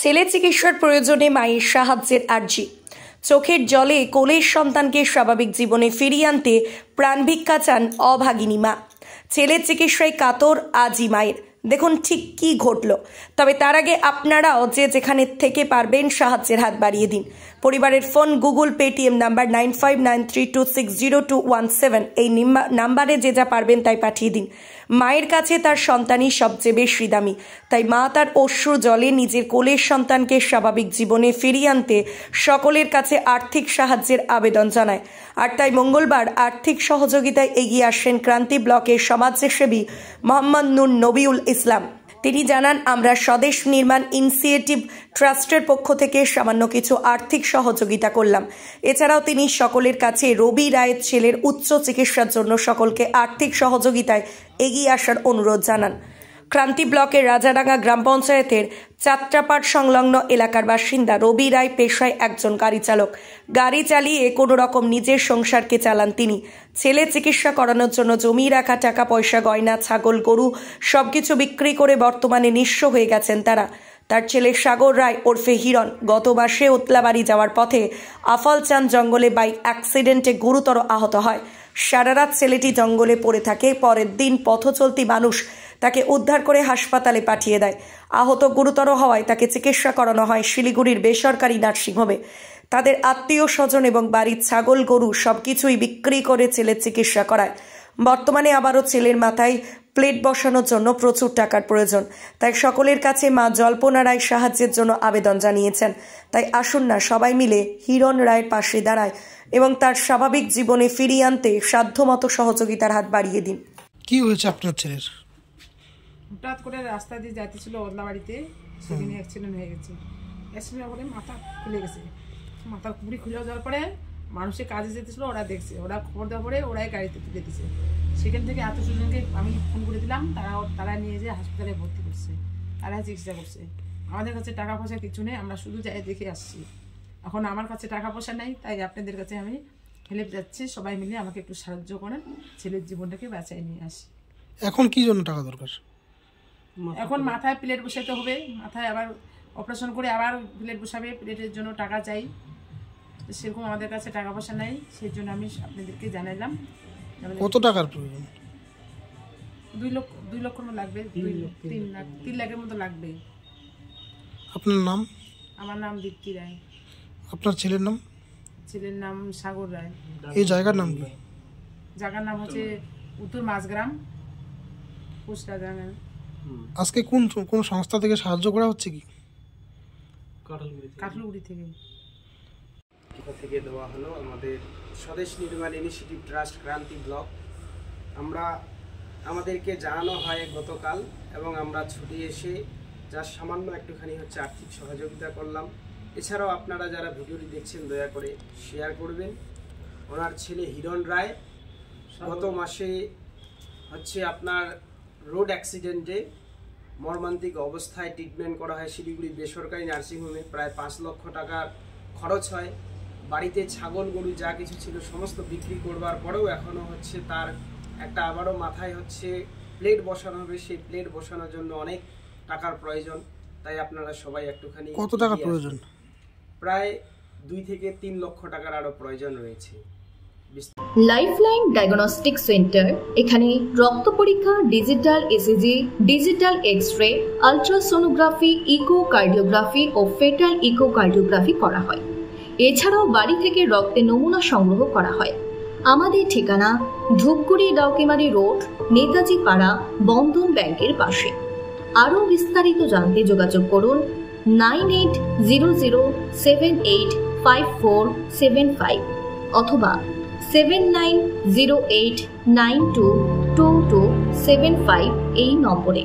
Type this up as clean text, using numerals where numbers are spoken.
ছেলে চিকিৎসার প্রয়োজনে মায়ের সাহায্যের আর্জি। চোখের জলে কোলের সন্তানকে স্বাভাবিক জীবনে ফিরিয়ে আনতে প্রাণ ভিক্ষা চান অভাগিনী মা। ছেলের চিকিৎসায় কাতর আজই মায়ের। দেখুন ঠিক কি ঘটল। তবে তার আগে আপনারাও যে যেখানে থেকে পারবেন সাহায্যের হাত বাড়িয়ে দিন। পরিবারের ফোন, গুগল, পেটিএম নাম্বার 9593260217, এই নাম্বারে যে যা পারবেন তাই পাঠিয়ে দিন। মায়ের কাছে তার সন্তানই সবচেয়ে বেশি দামি, তাই মা তার অশ্রু জলে নিজের কোলের সন্তানকে স্বাভাবিক জীবনে ফিরিয়ে আনতে সকলের কাছে আর্থিক সাহায্যের আবেদন জানায়। আর তাই মঙ্গলবার আর্থিক সহযোগিতায় এগিয়ে আসেন ক্রান্তি ব্লকের সমাজসেবী মোহাম্মদ নূর নবীউল ইসলাম। তিনি জানান, আমরা স্বদেশ নির্মাণ ইনিশিয়েটিভ ট্রাস্টের পক্ষ থেকে সামান্য কিছু আর্থিক সহযোগিতা করলাম। এছাড়াও তিনি সকলের কাছে রবি রায়ের ছেলের উচ্চ চিকিৎসার জন্য সকলকে আর্থিক সহযোগিতায় এগিয়ে আসার অনুরোধ জানান। ক্রান্তি ব্লকের রাজাডাঙ্গা গ্রাম পঞ্চায়েতের চাত্রাপাড় সংলগ্ন এলাকার বাসিন্দা রবি রায় পেশায় একজন গাড়ি চালক। গাড়ি চালিয়ে কোনো রকম নিজের সংসারকে চালান তিনি। ছেলে চিকিৎসা করানোর জন্য জমি রাখা টাকা পয়সা, গয়না, ছাগল, গরু সবকিছু বিক্রি করে বর্তমানে নিঃস্ব হয়ে গেছেন তারা। তার ছেলে সাগর রায় ওরফে হিরণ গত মাসে ওতলাবাড়ি যাওয়ার পথে আফালচান জঙ্গলে বাইক অ্যাক্সিডেন্টে গুরুতর আহত হয়। সারা রাত ছেলেটি জঙ্গলে পড়ে থাকে। পরের দিন পথচলতি মানুষ তাকে উদ্ধার করে হাসপাতালে পাঠিয়ে দেয়। আহত গুরুতর হওয়ায় তাকে চিকিৎসা করানো হয় শিলিগুড়ির বেসরকারি নার্সিংহোমে। তাদের আত্মীয় স্বজন এবং বাড়ির ছাগল, গরু সবকিছুই বিক্রি করে ছেলের চিকিৎসা করায়। বর্তমানে আবারও ছেলের মাথায় প্লেট বসানোর জন্য প্রচুর টাকার প্রয়োজন। তাই সকলের কাছে মা জল্পনা রায় সাহায্যের জন্য আবেদন জানিয়েছেন। তাই আসুন না সবাই মিলে হিরণ রায়ের পাশে দাঁড়ায় এবং তার স্বাভাবিক জীবনে ফিরিয়ে আনতে সাধ্যমতো সহযোগিতার হাত বাড়িয়ে দিন। কি হয়েছে আপনার ছেলের? হঠাৎ করে রাস্তা দিয়ে যাইতেছিল ওদলাবাড়িতে, সেখানে অ্যাক্সিডেন্ট হয়ে গেছে। অ্যাক্সিডেন্ট করে মাথা খুলে গেছে। মাথা পুরি খুলে যাওয়ার পরে মানুষের কাজে যেতেছিল, ওরা দেখছে, ওরা খবর দেওয়ার পরে ওরাই গাড়িতে তুলে দিছে। সেখান থেকে আত্মীয়স্বজনকে আমি ফোন করে দিলাম, তারা নিয়ে যেয়ে হাসপাতালে ভর্তি করছে, তারা চিকিৎসা করছে। আমাদের কাছে টাকা পয়সা কিছু নেই, আমরা শুধু যাই দেখে আসছি। এখন আমার কাছে টাকা পয়সা নেই, তাই আপনাদের কাছে আমি হেল্প যাচ্ছি, সবাই মিলে আমাকে একটু সাহায্য করেন, ছেলের জীবনটাকে বাঁচাই নিয়ে আসি। এখন কি জন্য টাকা দরকার? এখন মাথায় প্লেট বসাতে হবে, মাথায় আবার অপারেশন করে আবার প্লেট বসাবে, প্লেটের জন্য টাকা চাই। সেরকম আমাদের কাছে টাকা পয়সা নেই, সেই জন্য আমি আপনাদেরকে জানাইলাম। কত টাকার প্রয়োজন? 2 লক্ষ লাগবে, 3 লাখের মতো লাগবে। আপনার নাম? আমার নাম দীপ্তি রায়। আপনার ছেলের নাম? ছেলের নাম সাগর রায়। এই জায়গার নাম কি? জায়গার নাম হচ্ছে উত্তর মাঝগ্রাম, পোস্টাডাঙ্গা। আজকে কোন সংস্থা থেকে সাহায্য করা হচ্ছে কি? কাটলগুড়ি থেকে দেওয়া হলো আমাদের স্বদেশ নির্মাণ ইনিশিয়েটিভ ট্রাস্ট ক্রান্তি ব্লক। আমাদেরকে জানানো হয় গতকাল, এবং আমরা ছুটি এসে যা সামান্য একটুখানি আর্থিক সহযোগিতা করলাম। এছাড়াও আপনারা যারা ভিডিওটি দেখছেন দয়া করে শেয়ার করবেন। ওনার ছেলে হিরণ রায় গত মাসে আপনার রোড অ্যাক্সিডেন্টে মর্মান্তিক অবস্থায় ট্রিটমেন্ট করা হয় শিলিগুড়ি বেসরকারি নার্সিংহোমে। প্রায় 5 লক্ষ টাকার খরচ হয়। বাড়িতে ছাগল, গরু যা কিছু ছিল সমস্ত বিক্রি করবার পরেও এখনও তার একটা আবারও মাথায় প্লেট বসানো হবে। সেই প্লেট বসানোর জন্য অনেক টাকার প্রয়োজন। তাই আপনারা সবাই একটুখানি। কত টাকা প্রয়োজন? প্রায় 2 থেকে 3 লক্ষ টাকার আরও প্রয়োজন রয়েছে। লাইফলাইন ডায়াগনস্টিক সেন্টার, এখানে রক্ত পরীক্ষা, digital ECG, digital x-ray, ultrasonography, echocardiography ও ফেটাল ইকোকার্ডিওগ্রাফি করা হয়। এছাড়াও বাড়ি থেকে রক্তের নমুনা সংগ্রহ করা হয়। আমাদের ঠিকানা ধূপগুড়ি ডাউকিমারি রোড, নেতাজি পাড়া, বন্ধন ব্যাংকের পাশে। আরও বিস্তারিত জানতে যোগাযোগ করুন 9800785475 অথবা 7908922275 এই নম্বরে।